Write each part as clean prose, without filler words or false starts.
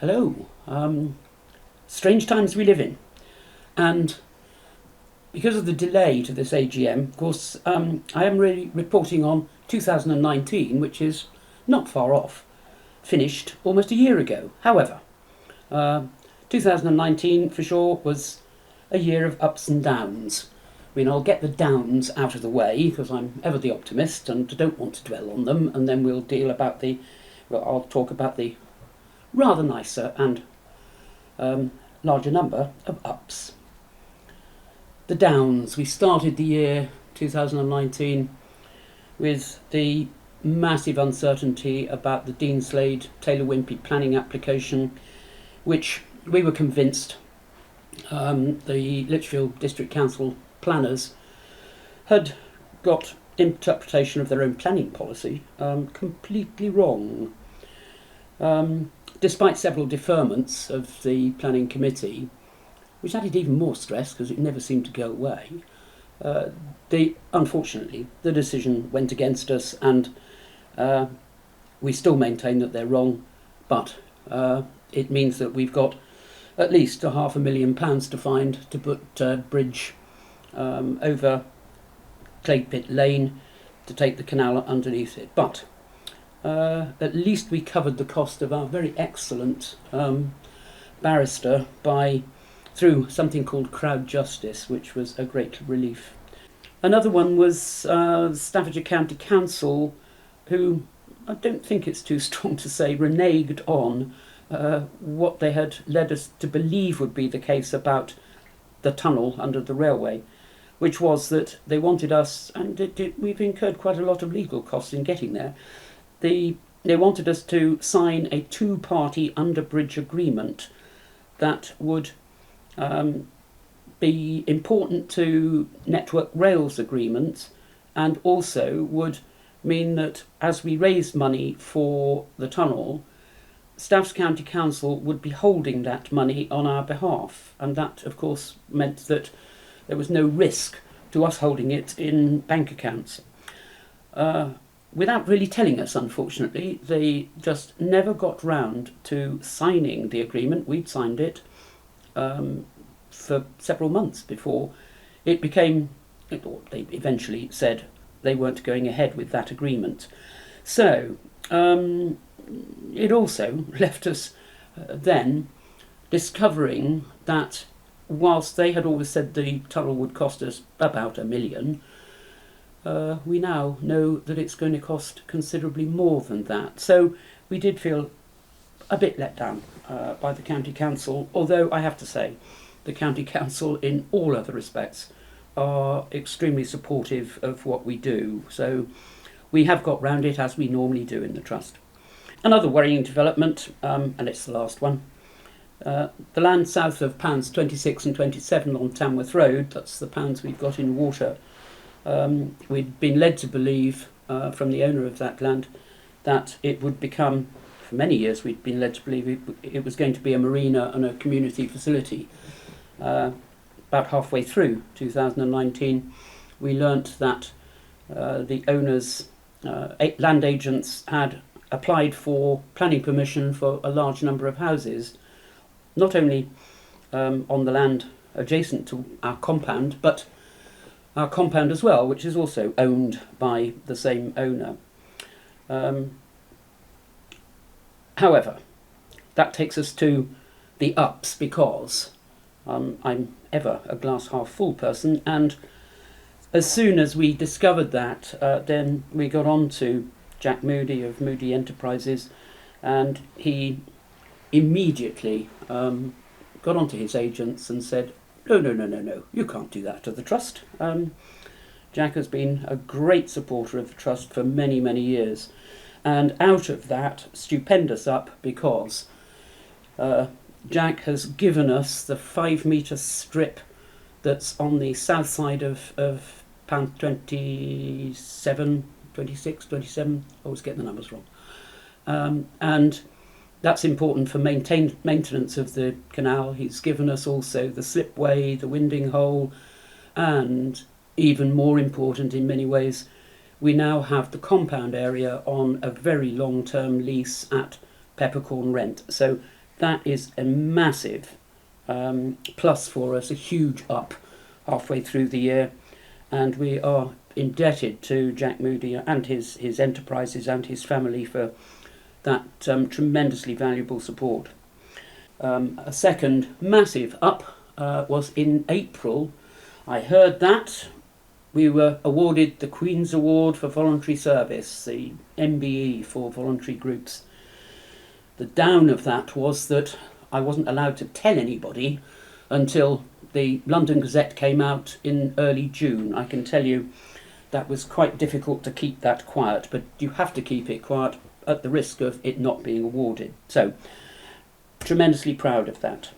Hello. Strange times we live in. And because of the delay to this AGM, of course, I am really reporting on 2019, which is not far off, finished almost a year ago. However, 2019 for sure was a year of ups and downs. I mean, I'll get the downs out of the way because I'm ever the optimist and don't want to dwell on them, and then I'll talk about the rather nicer and larger number of ups. The downs. We started the year 2019 with the massive uncertainty about the Deanslade-Taylor-Wimpey planning application, which we were convinced the Lichfield District Council planners had got interpretation of their own planning policy completely wrong. Despite several deferments of the planning committee, which added even more stress because it never seemed to go away, unfortunately the decision went against us, and we still maintain that they're wrong, but it means that we've got at least £500,000 to find to put a bridge over Clay Pit Lane to take the canal underneath it. But at least we covered the cost of our very excellent barrister through something called crowd justice, which was a great relief. Another one was Staffordshire County Council, who, I don't think it's too strong to say, reneged on what they had led us to believe would be the case about the tunnel under the railway, which was that they wanted us, and we've incurred quite a lot of legal costs in getting there, they wanted us to sign a two-party under-bridge agreement that would be important to Network Rail's agreements, and also would mean that as we raised money for the tunnel, Staffs County Council would be holding that money on our behalf, and that of course meant that there was no risk to us holding it in bank accounts. Without really telling us, unfortunately, they just never got round to signing the agreement. We'd signed it for several months before it became, or they eventually said they weren't going ahead with that agreement. So it also left us then discovering that whilst they had always said the tunnel would cost us about £1 million, we now know that it's going to cost considerably more than that. So we did feel a bit let down by the County Council, although I have to say the County Council in all other respects are extremely supportive of what we do. So we have got round it as we normally do in the Trust. Another worrying development, and it's the last one, the land south of pounds 26 and 27 on Tamworth Road, that's the pounds we've got in water. We'd been led to believe from the owner of that land that it would become, for many years we'd been led to believe it was going to be a marina and a community facility. About halfway through 2019 we learnt that the owners, land agents, had applied for planning permission for a large number of houses, not only on the land adjacent to our compound, but our compound as well, which is also owned by the same owner. However, that takes us to the ups, because I'm ever a glass half full person, and as soon as we discovered that, then we got on to Jack Moody of Moody Enterprises, and he immediately got onto his agents and said, no, you can't do that to the Trust. Jack has been a great supporter of the Trust for many, many years, and out of that stupendous up, because Jack has given us the 5-metre strip that's on the south side of pound 27, 26, 27, I always get the numbers wrong, and that's important for maintenance of the canal. He's given us also the slipway, the winding hole, and even more important in many ways, we now have the compound area on a very long-term lease at peppercorn rent. So that is a massive plus for us, a huge up halfway through the year, and we are indebted to Jack Moody and his enterprises and his family for that tremendously valuable support. A second massive up was in April. I heard that we were awarded the Queen's Award for Voluntary Service, the MBE for voluntary groups. The down of that was that I wasn't allowed to tell anybody until the London Gazette came out in early June. I can tell you that was quite difficult to keep that quiet, but you have to keep it quiet at the risk of it not being awarded. So, tremendously proud of that.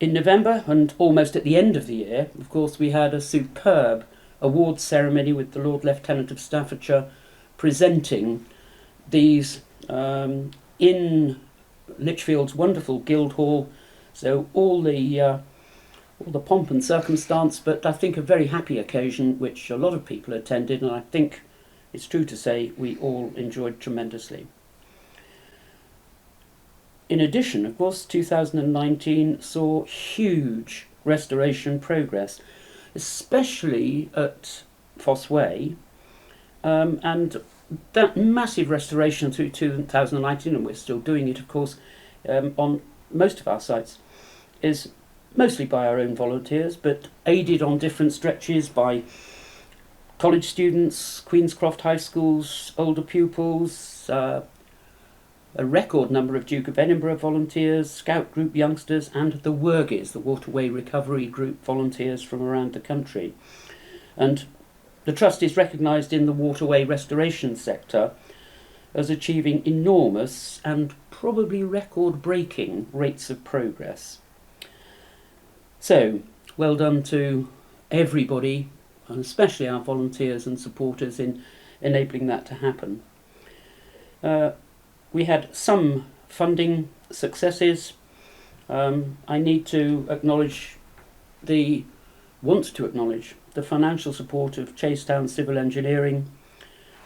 In November, and almost at the end of the year, of course, we had a superb awards ceremony with the Lord Lieutenant of Staffordshire presenting these in Lichfield's wonderful Guildhall. So all the pomp and circumstance, but I think a very happy occasion which a lot of people attended, and I think it's true to say we all enjoyed tremendously. In addition, of course, 2019 saw huge restoration progress, especially at Fosse Way, and that massive restoration through 2019, and we're still doing it, of course, on most of our sites, is mostly by our own volunteers, but aided on different stretches by college students, Queenscroft High School's older pupils, a record number of Duke of Edinburgh volunteers, Scout Group youngsters, and the WERGIs, the Waterway Recovery Group volunteers from around the country. And the Trust is recognised in the waterway restoration sector as achieving enormous and probably record-breaking rates of progress. So, well done to everybody, and especially our volunteers and supporters in enabling that to happen. We had some funding successes. I want to acknowledge the financial support of Chasetown Civil Engineering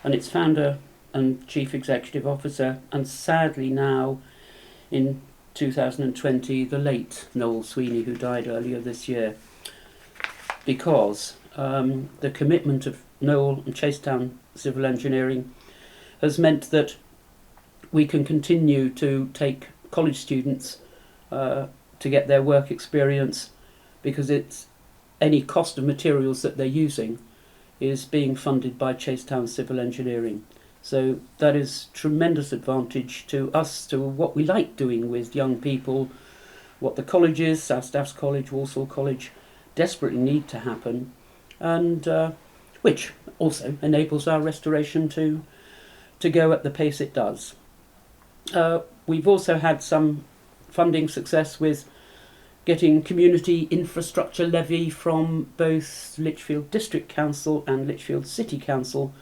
and its founder and Chief Executive Officer, and sadly now in 2020 the late Noel Sweeney, who died earlier this year, because the commitment of Noel and Chasetown Civil Engineering has meant that we can continue to take college students to get their work experience, because it's any cost of materials that they're using is being funded by Chasetown Civil Engineering. So that is tremendous advantage to us, to what we like doing with young people, what the colleges, South Staffs College, Walsall College, desperately need to happen, and which also enables our restoration to go at the pace it does. We've also had some funding success with getting community infrastructure levy from both Lichfield District Council and Lichfield City Council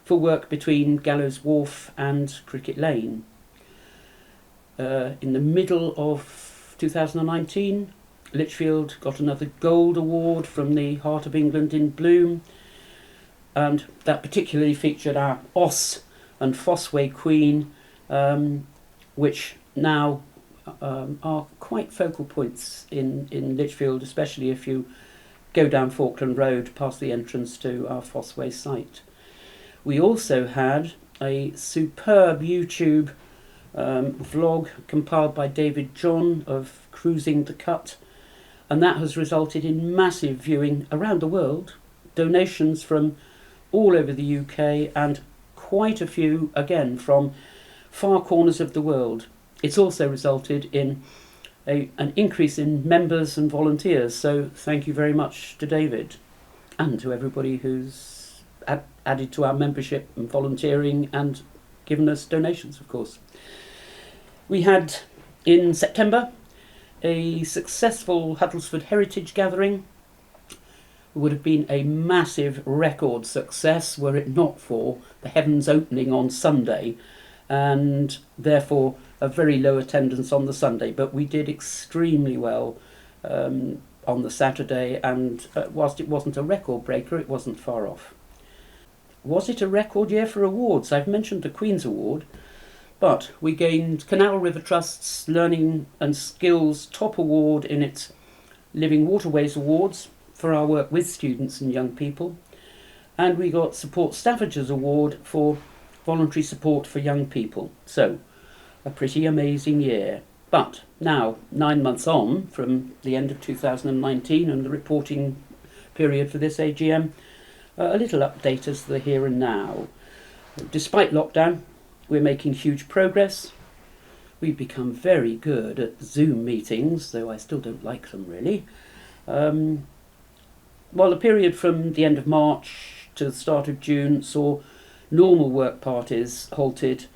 for work between Gallows Wharf and Cricket Lane. In the middle of 2019, Lichfield got another Gold Award from the Heart of England in Bloom, and that particularly featured our Oss and Fosse Way Queen, which now are quite focal points in Lichfield, especially if you go down Falkland Road past the entrance to our Fosse Way site. We also had a superb YouTube vlog compiled by David John of Cruising the Cut, and that has resulted in massive viewing around the world, donations from all over the UK, and quite a few again from far corners of the world. It's also resulted in an increase in members and volunteers, so thank you very much to David and to everybody who's added to our membership and volunteering and given us donations, of course. We had in September a successful Huddlesford Heritage Gathering. It would have been a massive record success were it not for the heavens opening on Sunday, and therefore a very low attendance on the Sunday, but we did extremely well on the Saturday, and whilst it wasn't a record breaker, it wasn't far off. Was it a record year for awards? I've mentioned the Queen's Award, But we gained Canal River Trust's Learning and Skills Top Award in its Living Waterways Awards for our work with students and young people. And we got Support Staffordshires Award for voluntary support for young people. So, a pretty amazing year. But now, 9 months on from the end of 2019 and the reporting period for this AGM, a little update as to the here and now. Despite lockdown, we're making huge progress. We've become very good at Zoom meetings, though I still don't like them really. While the period from the end of March to the start of June saw normal work parties halted,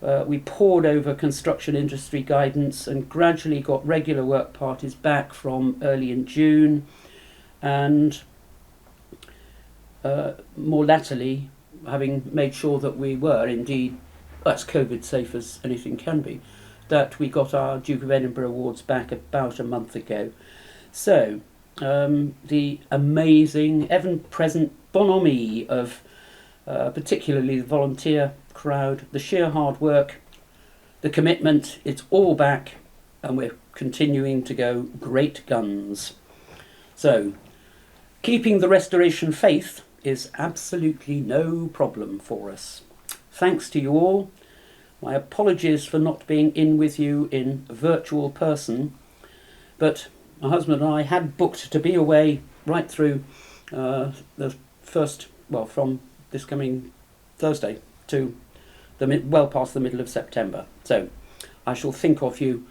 we pored over construction industry guidance and gradually got regular work parties back from early in June, and more latterly, having made sure that we were indeed as COVID safe as anything can be, that we got our Duke of Edinburgh Awards back about a month ago. So, the amazing, ever-present bonhomie of particularly the volunteer crowd, the sheer hard work, the commitment, it's all back, and we're continuing to go great guns. So, keeping the restoration faith is absolutely no problem for us. Thanks to you all. My apologies for not being in with you in virtual person, but my husband and I had booked to be away right through the first, well, from this coming Thursday to well past the middle of September. So I shall think of you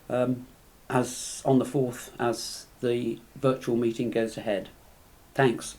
as on the 4th as the virtual meeting goes ahead. Thanks.